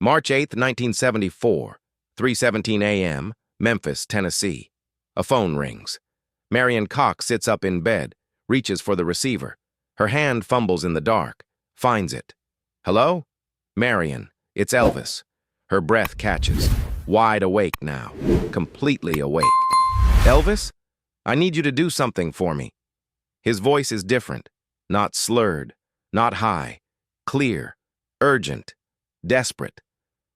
March 8, 1974, 3:17 a.m., Memphis, Tennessee. A phone rings. Marion Cox sits up in bed, reaches for the receiver. Her hand fumbles in the dark, finds it. Hello? Marion, it's Elvis. Her breath catches. Wide awake now, completely awake. Elvis? I need you to do something for me. His voice is different, not slurred, not high, clear, urgent, desperate.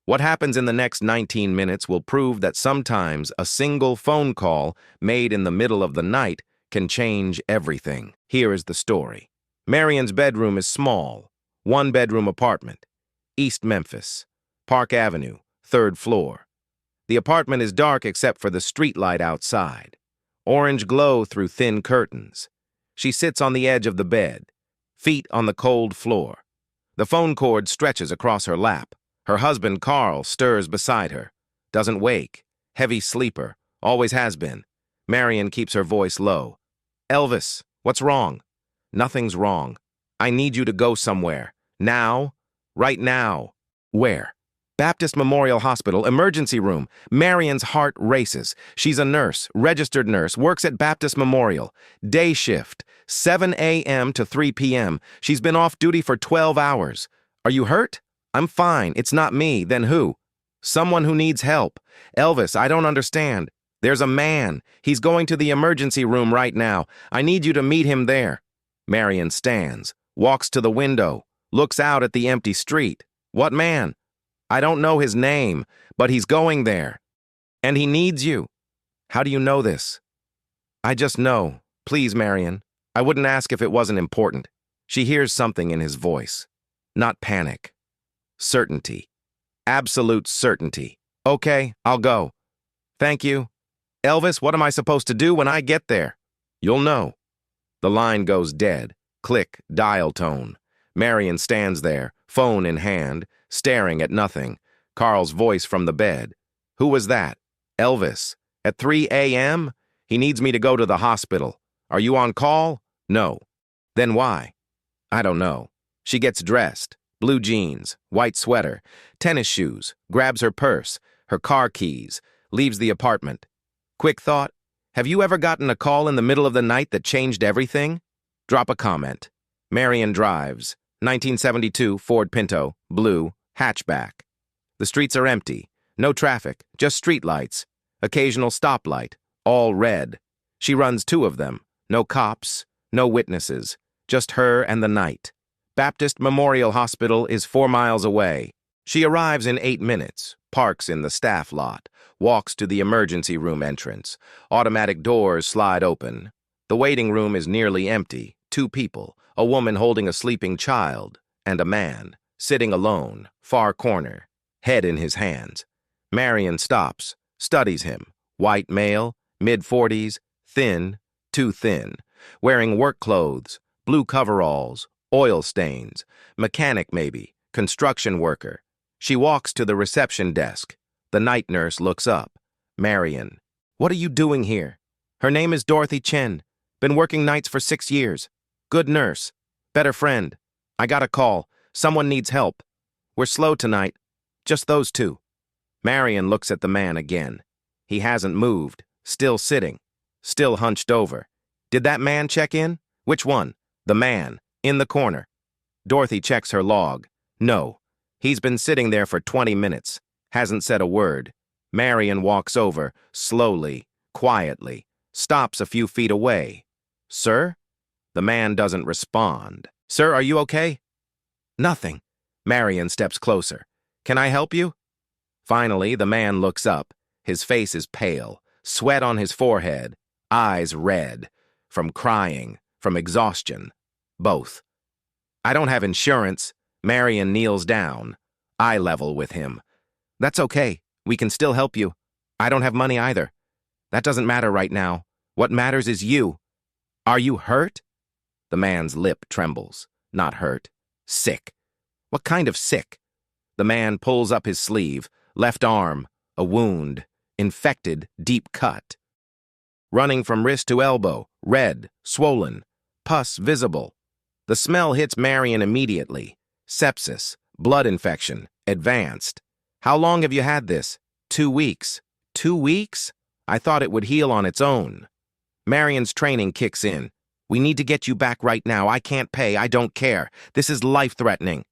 What happens in the next 19 minutes will prove that sometimes a single phone call made in the middle of the night can change everything. Here is the story. Marion's bedroom is small, one-bedroom apartment, East Memphis, Park Avenue, 3rd floor. The apartment is dark except for the streetlight outside. Orange glow through thin curtains. She sits on the edge of the bed, feet on the cold floor. The phone cord stretches across her lap. Her husband, Carl, stirs beside her. Doesn't wake. Heavy sleeper. Always has been. Marion keeps her voice low. Elvis, what's wrong? Nothing's wrong. I need you to go somewhere. Now. Right now. Where? Baptist Memorial Hospital, emergency room. Marion's heart races. She's a nurse, registered nurse, works at Baptist Memorial. Day shift, 7 a.m. to 3 p.m. She's been off duty for 12 hours. Are you hurt? I'm fine. It's not me. Then who? Someone who needs help. Elvis, I don't understand. There's a man. He's going to the emergency room right now. I need you to meet him there. Marion stands, walks to the window, looks out at the empty street. What man? I don't know his name, but he's going there. And he needs you. How do you know this? I just know. Please, Marion. I wouldn't ask if it wasn't important. She hears something in his voice. Not panic. Certainty. Absolute certainty. Okay, I'll go. Thank you. Elvis, what am I supposed to do when I get there? You'll know. The line goes dead. Click, dial tone. Marion stands there, phone in hand, staring at nothing. Carl's voice from the bed. Who was that? Elvis. At 3 a.m.? He needs me to go to the hospital. Are you on call? No. Then why? I don't know. She gets dressed. Blue jeans, white sweater, tennis shoes, grabs her purse, her car keys, leaves the apartment. Quick thought, have you ever gotten a call in the middle of the night that changed everything? Drop a comment. Marion drives, 1972 Ford Pinto, blue, hatchback. The streets are empty, no traffic, just streetlights, occasional stoplight, all red. She runs 2 of them, no cops, no witnesses, just her and the night. Baptist Memorial Hospital is 4 miles away. She arrives in 8 minutes, parks in the staff lot, walks to the emergency room entrance. Automatic doors slide open. The waiting room is nearly empty. 2 people, a woman holding a sleeping child, and a man, sitting alone, far corner, head in his hands. Marion stops, studies him. White male, mid-40s, thin, too thin, wearing work clothes, blue coveralls, oil stains, mechanic maybe, construction worker. She walks to the reception desk. The night nurse looks up. Marion. What are you doing here? Her name is Dorothy Chen. Been working nights for 6 years. Good nurse. Better friend. I got a call. Someone needs help. We're slow tonight. Just those 2. Marion looks at the man again. He hasn't moved. Still sitting. Still hunched over. Did that man check in? Which one? The man. In the corner. Dorothy checks her log. No. He's been sitting there for 20 minutes. Hasn't said a word. Marion walks over, slowly, quietly, stops a few feet away. Sir? The man doesn't respond. Sir, are you okay? Nothing. Marion steps closer. Can I help you? Finally, the man looks up. His face is pale, sweat on his forehead, eyes red, from crying, from exhaustion. Both. I don't have insurance. Marion kneels down, eye level with him. That's okay. We can still help you. I don't have money either. That doesn't matter right now. What matters is you. Are you hurt? The man's lip trembles. Not hurt. Sick. What kind of sick? The man pulls up his sleeve, left arm, a wound, infected, deep cut. Running from wrist to elbow, red, swollen, pus visible. The smell hits Marion immediately. Sepsis, blood infection, advanced. How long have you had this? 2 weeks. 2 weeks? I thought it would heal on its own. Marion's training kicks in. We need to get you back right now. I can't pay. I don't care. This is life-threatening.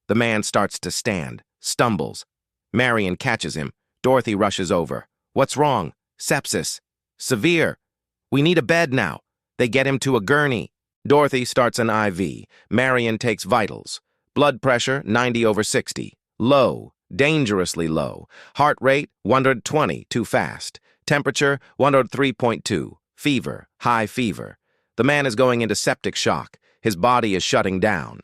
The man starts to stand, stumbles. Marion catches him. Dorothy rushes over. What's wrong? Sepsis. Severe. We need a bed now. They get him to a gurney. Dorothy starts an IV. Marion takes vitals. Blood pressure, 90/60. Low, dangerously low. Heart rate, 120, too fast. Temperature, 103.2. Fever, high fever. The man is going into septic shock. His body is shutting down.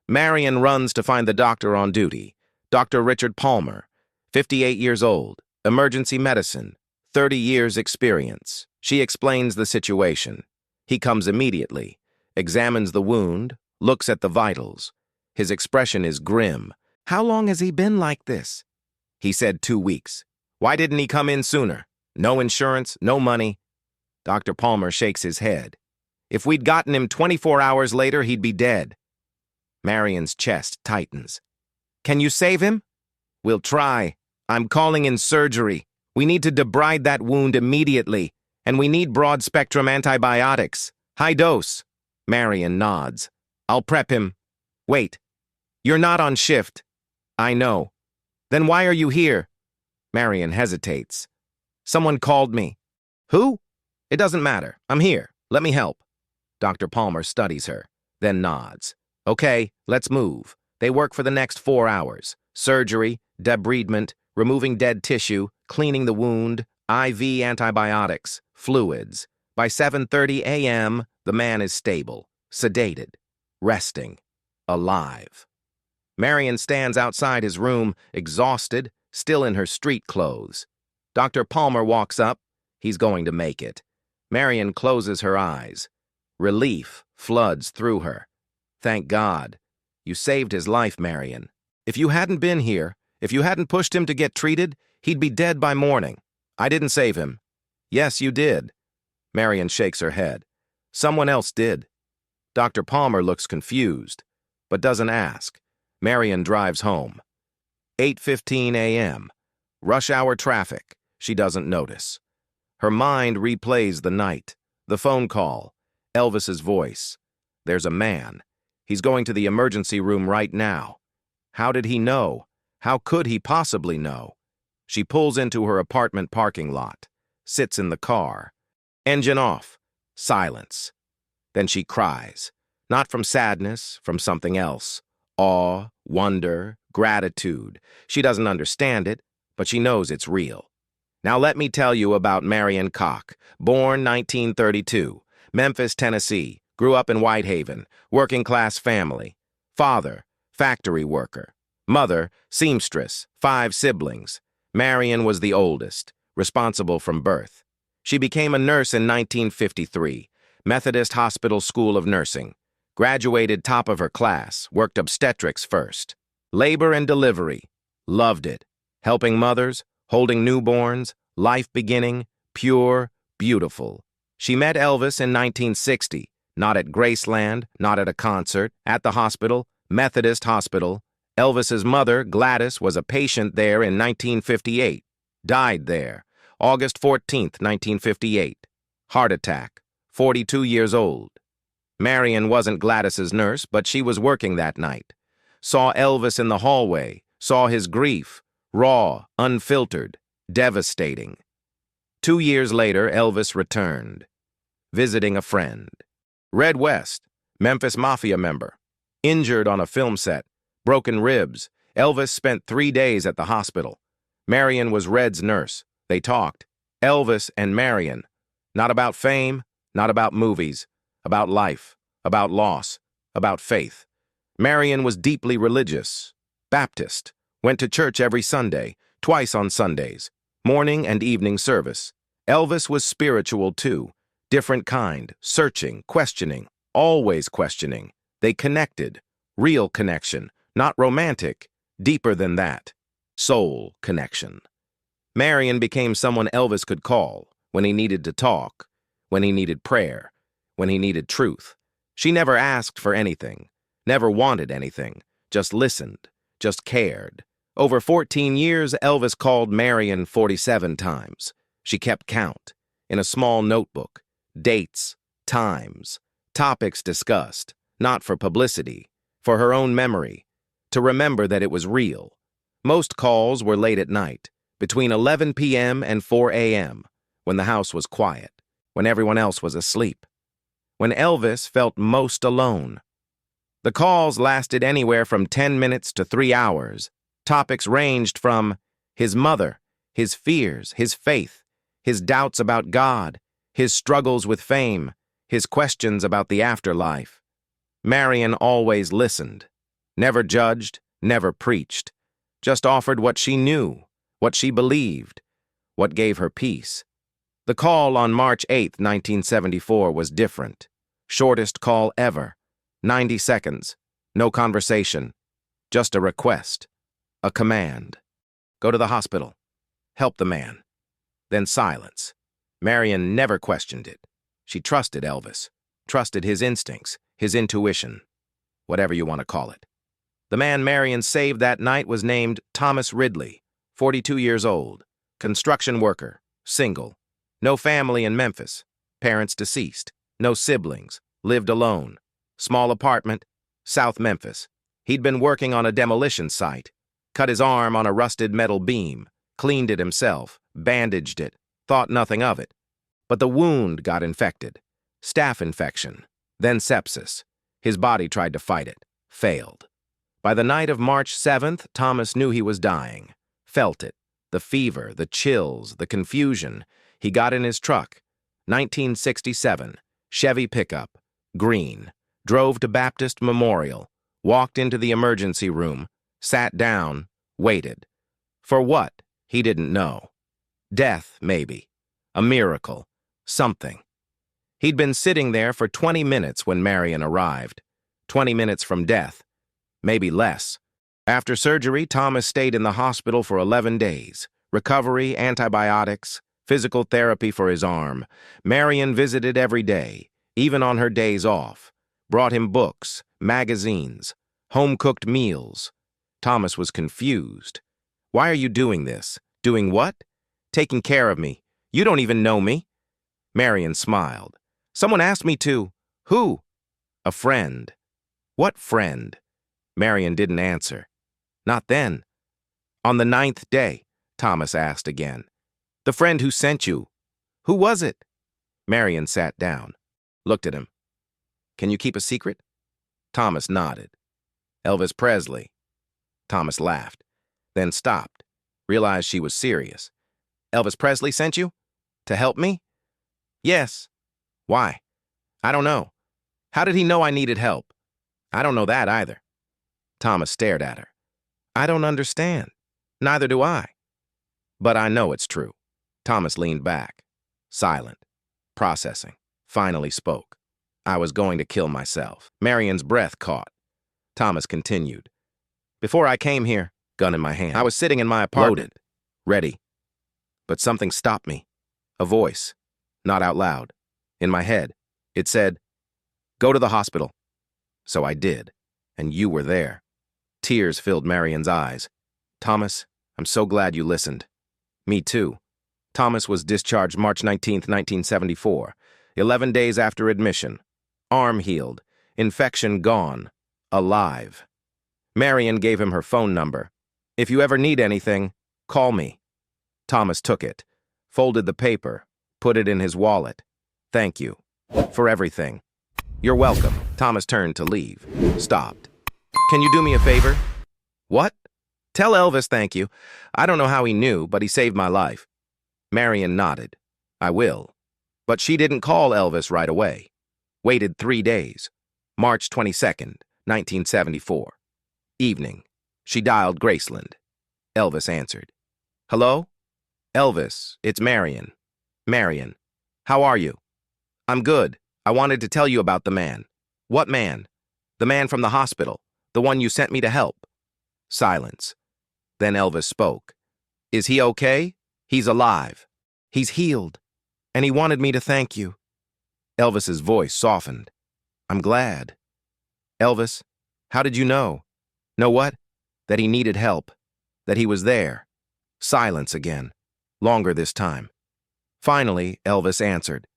Marion runs to find the doctor on duty. Dr. Richard Palmer, 58 years old, emergency medicine, 30 years experience. She explains the situation. He comes immediately, examines the wound, looks at the vitals. His expression is grim. How long has he been like this? He said 2 weeks. Why didn't he come in sooner? No insurance, no money. Dr. Palmer shakes his head. If we'd gotten him 24 hours later, he'd be dead. Marion's chest tightens. Can you save him? We'll try. I'm calling in surgery. We need to debride that wound immediately, and we need broad-spectrum antibiotics. High dose. Marion nods. I'll prep him. Wait. You're not on shift. I know. Then why are you here? Marion hesitates. Someone called me. Who? It doesn't matter. I'm here. Let me help. Dr. Palmer studies her, then nods. Okay, let's move. They work for the next 4 hours. Surgery, debridement, removing dead tissue, cleaning the wound, IV antibiotics, fluids. By 7:30 a.m., the man is stable, sedated, resting, alive. Marion stands outside his room, exhausted, still in her street clothes. Dr. Palmer walks up. He's going to make it. Marion closes her eyes. Relief floods through her. Thank God. You saved his life, Marion. If you hadn't been here, if you hadn't pushed him to get treated, he'd be dead by morning. I didn't save him. Yes, you did. Marion shakes her head. Someone else did. Dr. Palmer looks confused, but doesn't ask. Marion drives home. 8:15 a.m. Rush hour traffic. She doesn't notice. Her mind replays the night. The phone call. Elvis's voice. There's a man. He's going to the emergency room right now. How did he know? How could he possibly know? She pulls into her apartment parking lot, sits in the car. Engine off. Silence. Then she cries. Not from sadness, from something else. Awe, wonder, gratitude. She doesn't understand it, but she knows it's real. Now let me tell you about Marion Koch, born 1932, Memphis, Tennessee, grew up in Whitehaven, working-class family. Father, factory worker. Mother, seamstress, 5 siblings. Marion was the oldest, responsible from birth. She became a nurse in 1953, Methodist Hospital School of Nursing. Graduated top of her class, worked obstetrics first. Labor and delivery. Loved it. Helping mothers, holding newborns, life beginning, pure, beautiful. She met Elvis in 1960, not at Graceland, not at a concert, at the hospital, Methodist Hospital. Elvis's mother, Gladys, was a patient there in 1958. Died there, August 14th, 1958. Heart attack, 42 years old. Marion wasn't Gladys's nurse, but she was working that night. Saw Elvis in the hallway, saw his grief, raw, unfiltered, devastating. 2 years later, Elvis returned, visiting a friend. Red West, Memphis Mafia member, injured on a film set, broken ribs. Elvis spent 3 days at the hospital. Marion was Red's nurse. They talked. Elvis and Marion. Not about fame, not about movies, about life, about loss, about faith. Marion was deeply religious, Baptist, went to church every Sunday, twice on Sundays, morning and evening service. Elvis was spiritual too, different kind, searching, questioning, always questioning. They connected, real connection, not romantic, deeper than that, soul connection. Marion became someone Elvis could call when he needed to talk, when he needed prayer, when he needed truth. She never asked for anything, never wanted anything, just listened, just cared. Over 14 years, Elvis called Marion 47 times. She kept count, in a small notebook. Dates, times, topics discussed, not for publicity, for her own memory, to remember that it was real. Most calls were late at night, between 11 p.m. and 4 a.m., when the house was quiet, when everyone else was asleep, when Elvis felt most alone. The calls lasted anywhere from 10 minutes to 3 hours. Topics ranged from his mother, his fears, his faith, his doubts about God, his struggles with fame, his questions about the afterlife. Marion always listened, never judged, never preached, just offered what she knew, what she believed, what gave her peace. The call on March 8, 1974 was different. Shortest call ever. 90 seconds. No conversation. Just a request. A command. Go to the hospital. Help the man. Then silence. Marion never questioned it. She trusted Elvis. Trusted his instincts, his intuition. Whatever you want to call it. The man Marion saved that night was named Thomas Ridley, 42 years old. Construction worker. Single. No family in Memphis. Parents deceased. No siblings. Lived alone. Small apartment. South Memphis. He'd been working on a demolition site. Cut his arm on a rusted metal beam. Cleaned it himself. Bandaged it. Thought nothing of it. But the wound got infected. Staph infection. Then sepsis. His body tried to fight it. Failed. By the night of March 7th, Thomas knew he was dying. Felt it. The fever, the chills, the confusion. He got in his truck. 1967. Chevy pickup. Green. Drove to Baptist Memorial. Walked into the emergency room. Sat down. Waited. For what? He didn't know. Death, maybe. A miracle. Something. He'd been sitting there for 20 minutes when Marion arrived. 20 minutes from death. Maybe less. After surgery, Thomas stayed in the hospital for 11 days. Recovery, antibiotics, physical therapy for his arm. Marion visited every day, even on her days off. Brought him books, magazines, home-cooked meals. Thomas was confused. Why are you doing this? Doing what? Taking care of me. You don't even know me. Marion smiled. Someone asked me to. Who? A friend. What friend? Marion didn't answer. Not then. On the 9th day, Thomas asked again. The friend who sent you. Who was it? Marion sat down. Looked at him. Can you keep a secret? Thomas nodded. Elvis Presley. Thomas laughed. Then stopped. Realized she was serious. Elvis Presley sent you? To help me? Yes. Why? I don't know. How did he know I needed help? I don't know that either. Thomas stared at her. I don't understand. Neither do I. But I know it's true. Thomas leaned back, silent, processing, finally spoke. I was going to kill myself. Marion's breath caught. Thomas continued. Before I came here, gun in my hand, I was sitting in my apartment, loaded, ready. But something stopped me. A voice, not out loud, in my head. It said, go to the hospital. So I did, and you were there. Tears filled Marion's eyes. Thomas, I'm so glad you listened. Me too. Thomas was discharged March 19, 1974, 11 days after admission. Arm healed, infection gone, alive. Marion gave him her phone number. If you ever need anything, call me. Thomas took it, folded the paper, put it in his wallet. Thank you. For everything. You're welcome. Thomas turned to leave. Stopped. Can you do me a favor? What? Tell Elvis thank you. I don't know how he knew, but he saved my life. Marion nodded. I will. But she didn't call Elvis right away. Waited 3 days. March 22nd, 1974. Evening. She dialed Graceland. Elvis answered. Hello? Elvis, it's Marion. Marion, how are you? I'm good. I wanted to tell you about the man. What man? The man from the hospital. The one you sent me to help. Silence. Then Elvis spoke. Is he okay? He's alive. He's healed. And he wanted me to thank you. Elvis's voice softened. I'm glad. Elvis, how did you know? Know what? That he needed help. that he was there. Silence again. Longer this time. Finally, Elvis answered.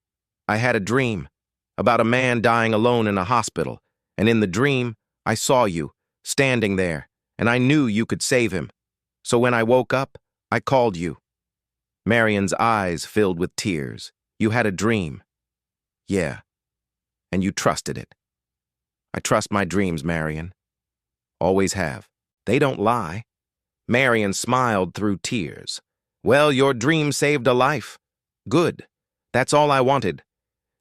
I had a dream about a man dying alone in a hospital, and in the dream, I saw you, standing there, and I knew you could save him. So when I woke up, I called you. Marion's eyes filled with tears. You had a dream. Yeah, and you trusted it. I trust my dreams, Marion. Always have. They don't lie. Marion smiled through tears. Well, your dream saved a life. Good. That's all I wanted.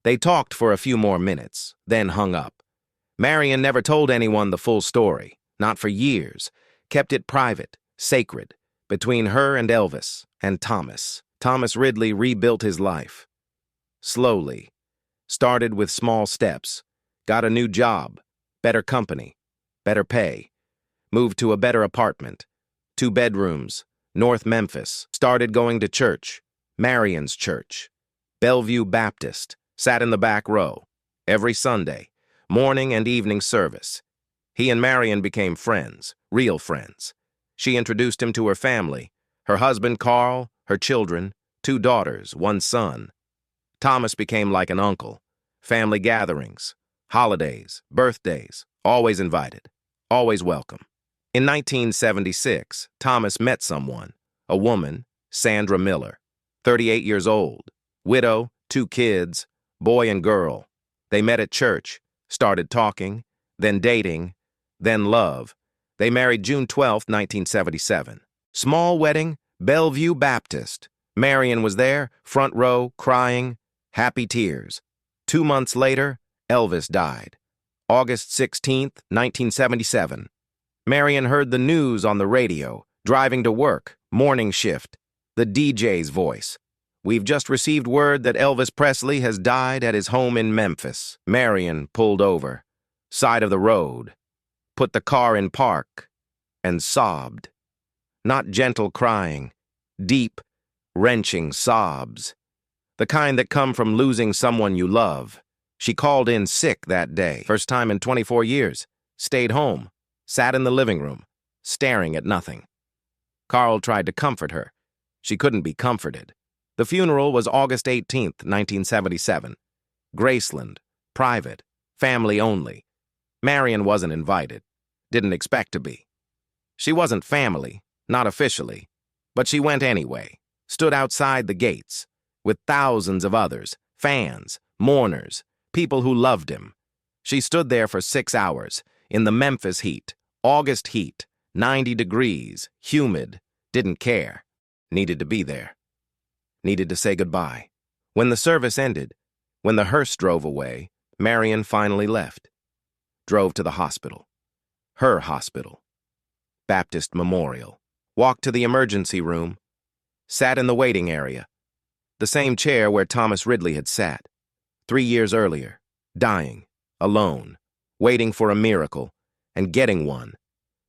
They talked for a few more minutes, then hung up. Marion never told anyone the full story, not for years, kept it private, sacred, between her and Elvis and Thomas. Thomas Ridley rebuilt his life. Slowly. Started with small steps. Got a new job, better company, better pay. Moved to a better apartment, 2 bedrooms, North Memphis. Started going to church, Marion's church, Bellevue Baptist. Sat in the back row, every Sunday, morning and evening service. He and Marion became friends, real friends. She introduced him to her family, her husband Carl, her children, 2 daughters, 1 son. Thomas became like an uncle. Family gatherings, holidays, birthdays, always invited, always welcome. In 1976, Thomas met someone, a woman, Sandra Miller, 38 years old, widow, 2 kids, boy and girl. They met at church, started talking, then dating, then love. They married June 12, 1977. Small wedding, Bellevue Baptist. Marion was there, front row, crying, happy tears. 2 months later, Elvis died. August 16, 1977. Marion heard the news on the radio, driving to work, morning shift. The DJ's voice. We've just received word that Elvis Presley has died at his home in Memphis. Marion pulled over, side of the road, put the car in park, and sobbed. Not gentle crying, deep, wrenching sobs. The kind that come from losing someone you love. She called in sick that day, first time in 24 years, stayed home, sat in the living room, staring at nothing. Carl tried to comfort her. She couldn't be comforted. The funeral was August 18, 1977. Graceland, private, family only. Marion wasn't invited, didn't expect to be. She wasn't family, not officially, but she went anyway, stood outside the gates, with thousands of others, fans, mourners, people who loved him. She stood there for 6 hours, in the Memphis heat, August heat, 90 degrees, humid, didn't care, needed to be there. Needed to say goodbye. When the service ended, when the hearse drove away, Marion finally left. Drove to the hospital. Her hospital. Baptist Memorial. Walked to the emergency room. Sat in the waiting area. The same chair where Thomas Ridley had sat. 3 years earlier. Dying. Alone. Waiting for a miracle. And getting one.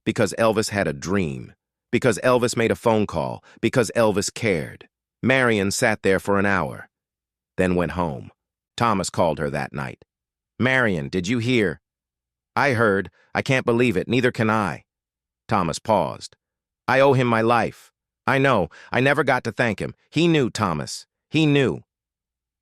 Because Elvis had a dream. Because Elvis made a phone call. Because Elvis cared. Marion sat there for an hour, then went home. Thomas called her that night. Marion, did you hear? I heard. I can't believe it. Neither can I. Thomas paused. I owe him my life. I know. I never got to thank him. He knew, Thomas. He knew.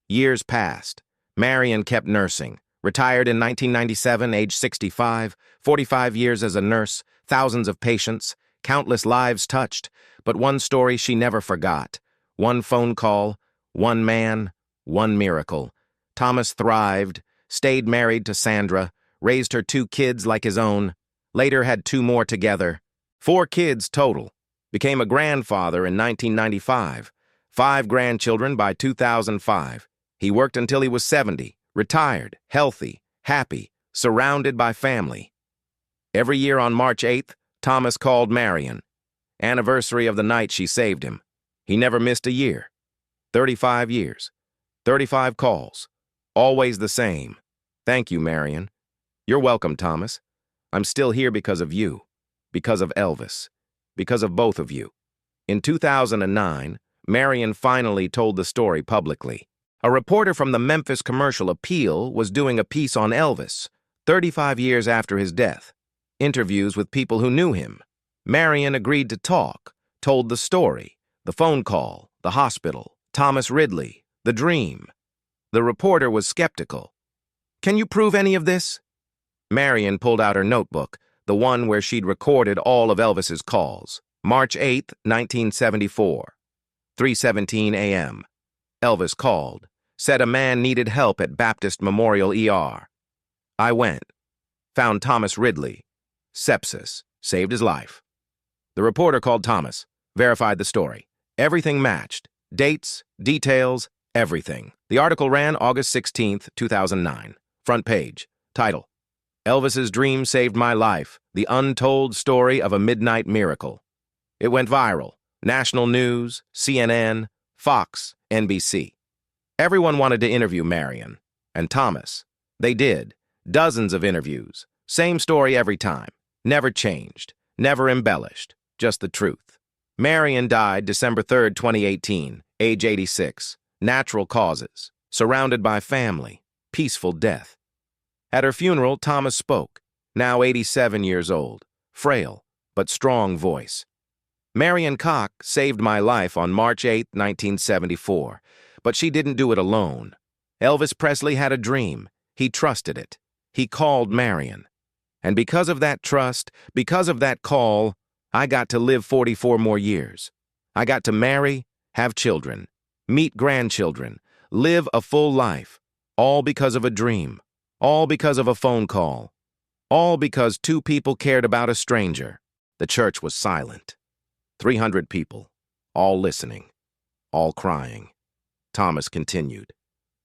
Years passed. Marion kept nursing. Retired in 1997, age 65, 45 years as a nurse, thousands of patients, countless lives touched, but one story she never forgot. One phone call, one man, one miracle. Thomas thrived, stayed married to Sandra, raised her 2 kids like his own, later had 2 more together. 4 kids total. Became a grandfather in 1995. 5 grandchildren by 2005. He worked until he was 70, retired, healthy, happy, surrounded by family. Every year on March 8th, Thomas called Marion. Anniversary of the night she saved him. He never missed a year. 35 years. 35 calls. Always the same. Thank you, Marion. You're welcome, Thomas. I'm still here because of you. Because of Elvis. Because of both of you. In 2009, Marion finally told the story publicly. A reporter from the Memphis Commercial Appeal was doing a piece on Elvis, 35 years after his death. Interviews with people who knew him. Marion agreed to talk, told the story, the phone call, the hospital, Thomas Ridley, the dream. The reporter was skeptical. "Can you prove any of this?" Marion pulled out her notebook, the one where she'd recorded all of Elvis's calls. March 8, 1974, 3:17 a.m. Elvis called, said a man needed help at Baptist Memorial ER. I went, found Thomas Ridley. Sepsis, saved his life. The reporter called Thomas, verified the story. Everything matched. Dates, details, everything. The article ran August 16, 2009. Front page. Title: Elvis's dream saved my life. The untold story of a midnight miracle. It went viral. National news, CNN, Fox, NBC. Everyone wanted to interview Marion and Thomas. They did. Dozens of interviews. Same story every time. Never changed. Never embellished. Just the truth. Marion died December 3, 2018, age 86. Natural causes. Surrounded by family. Peaceful death. At her funeral, Thomas spoke. Now 87 years old. Frail, but strong voice. Marion Cox saved my life on March 8, 1974. But she didn't do it alone. Elvis Presley had a dream. He trusted it. He called Marion. And because of that trust, because of that call, I got to live 44 more years. I got to marry, have children, meet grandchildren, live a full life, all because of a dream, all because of a phone call, all because two people cared about a stranger. The church was silent. 300 people, all listening, all crying. Thomas continued.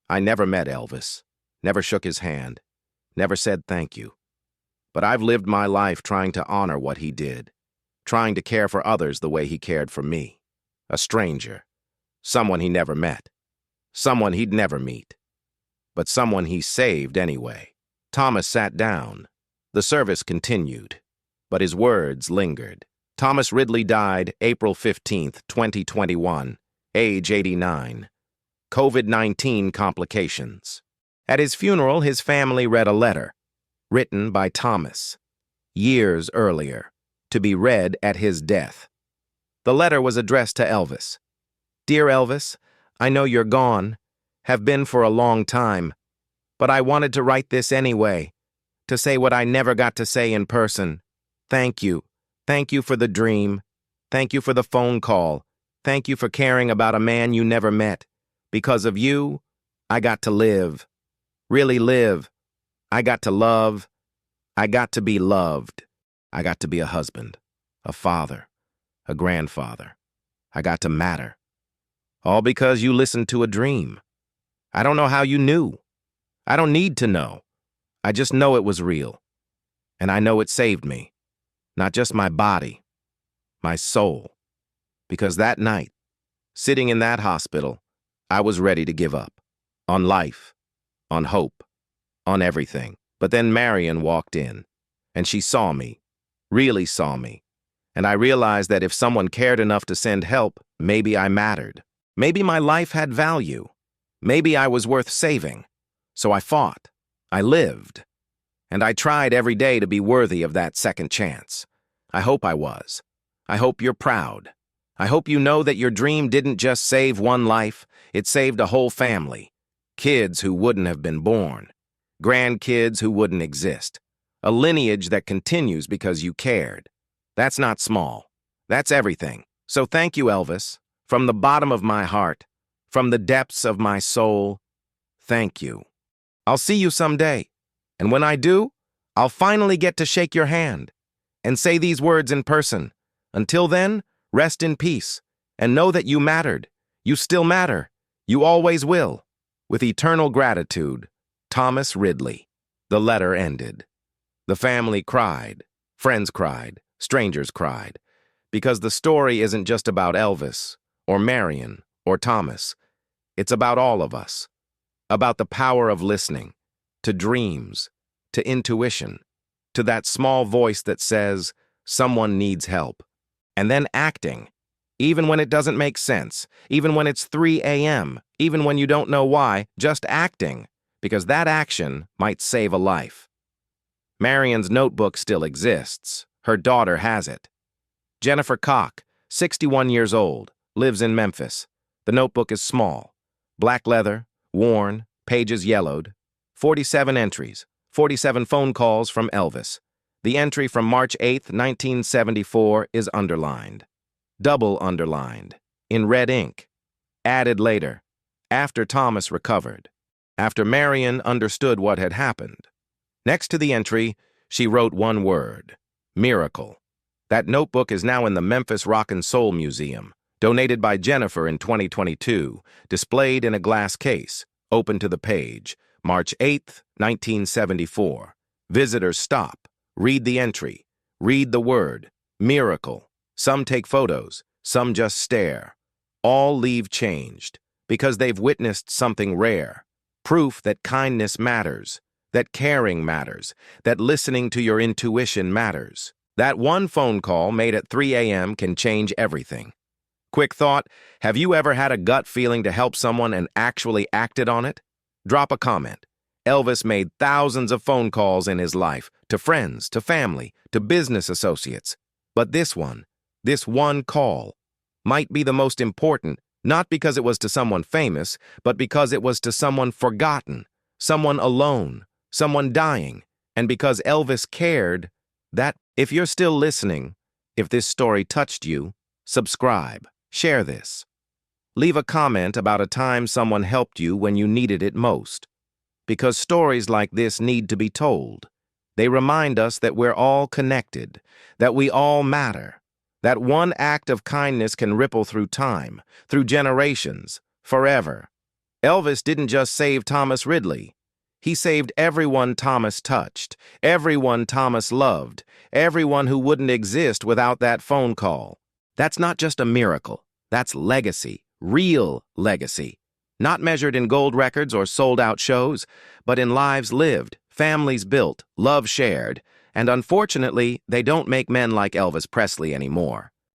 I never met Elvis, never shook his hand, never said thank you. But I've lived my life trying to honor what he did, trying to care for others the way he cared for me. A stranger, someone he never met, someone he'd never meet, but someone he saved anyway. Thomas sat down. The service continued, but his words lingered. Thomas Ridley died April 15, 2021, age 89. COVID-19 complications. At his funeral, his family read a letter, written by Thomas, years earlier, to be read at his death. The letter was addressed to Elvis. Dear Elvis, I know you're gone, have been for a long time, but I wanted to write this anyway, to say what I never got to say in person. Thank you. Thank you for the dream. Thank you for the phone call. Thank you for caring about a man you never met. Because of you, I got to live. Really live. I got to love. I got to be loved. I got to be a husband, a father, a grandfather. I got to matter. All because you listened to a dream. I don't know how you knew. I don't need to know. I just know it was real. And I know it saved me. Not just my body, my soul. Because that night, sitting in that hospital, I was ready to give up. On life, on hope, on everything. But then Marion walked in, and she saw me, really saw me. And I realized that if someone cared enough to send help, maybe I mattered. Maybe my life had value. Maybe I was worth saving. So I fought. I lived. And I tried every day to be worthy of that second chance. I hope I was. I hope you're proud. I hope you know that your dream didn't just save one life, it saved a whole family. Kids who wouldn't have been born. Grandkids who wouldn't exist. A lineage that continues because you cared. That's not small. That's everything. So thank you, Elvis. From the bottom of my heart, from the depths of my soul, thank you. I'll see you someday. And when I do, I'll finally get to shake your hand and say these words in person. Until then, rest in peace and know that you mattered. You still matter. You always will. With eternal gratitude, Thomas Ridley. The letter ended. The family cried. Friends cried. Strangers cried. Because the story isn't just about Elvis or Marion or Thomas. It's about all of us. About the power of listening, to dreams, to intuition, to that small voice that says, someone needs help. And then acting, even when it doesn't make sense, even when it's 3 a.m., even when you don't know why, just acting, because that action might save a life. Marion's notebook still exists. Her daughter has it. Jennifer Koch, 61 years old, lives in Memphis. The notebook is small. Black leather, worn, pages yellowed. 47 entries, 47 phone calls from Elvis. The entry from March 8, 1974 is underlined. Double underlined, in red ink. Added later, after Thomas recovered. After Marion understood what had happened. Next to the entry, she wrote one word, miracle. That notebook is now in the Memphis Rock and Soul Museum, donated by Jennifer in 2022, displayed in a glass case, open to the page, March 8, 1974. Visitors stop, read the entry, read the word, miracle. Some take photos, some just stare. All leave changed, because they've witnessed something rare. Proof that kindness matters, that caring matters, that listening to your intuition matters. That one phone call made at 3 a.m. can change everything. Quick thought, have you ever had a gut feeling to help someone and actually acted on it? Drop a comment. Elvis made thousands of phone calls in his life, to friends, to family, to business associates. But this one call, might be the most important, not because it was to someone famous, but because it was to someone forgotten, someone alone, someone dying, and because Elvis cared. That, if you're still listening, if this story touched you, subscribe, share this. Leave a comment about a time someone helped you when you needed it most. Because stories like this need to be told. They remind us that we're all connected, that we all matter. That one act of kindness can ripple through time, through generations, forever. Elvis didn't just save Thomas Ridley. He saved everyone Thomas touched, everyone Thomas loved, everyone who wouldn't exist without that phone call. That's not just a miracle. That's legacy, real legacy. Not measured in gold records or sold-out shows, but in lives lived, families built, love shared. And unfortunately, they don't make men like Elvis Presley anymore.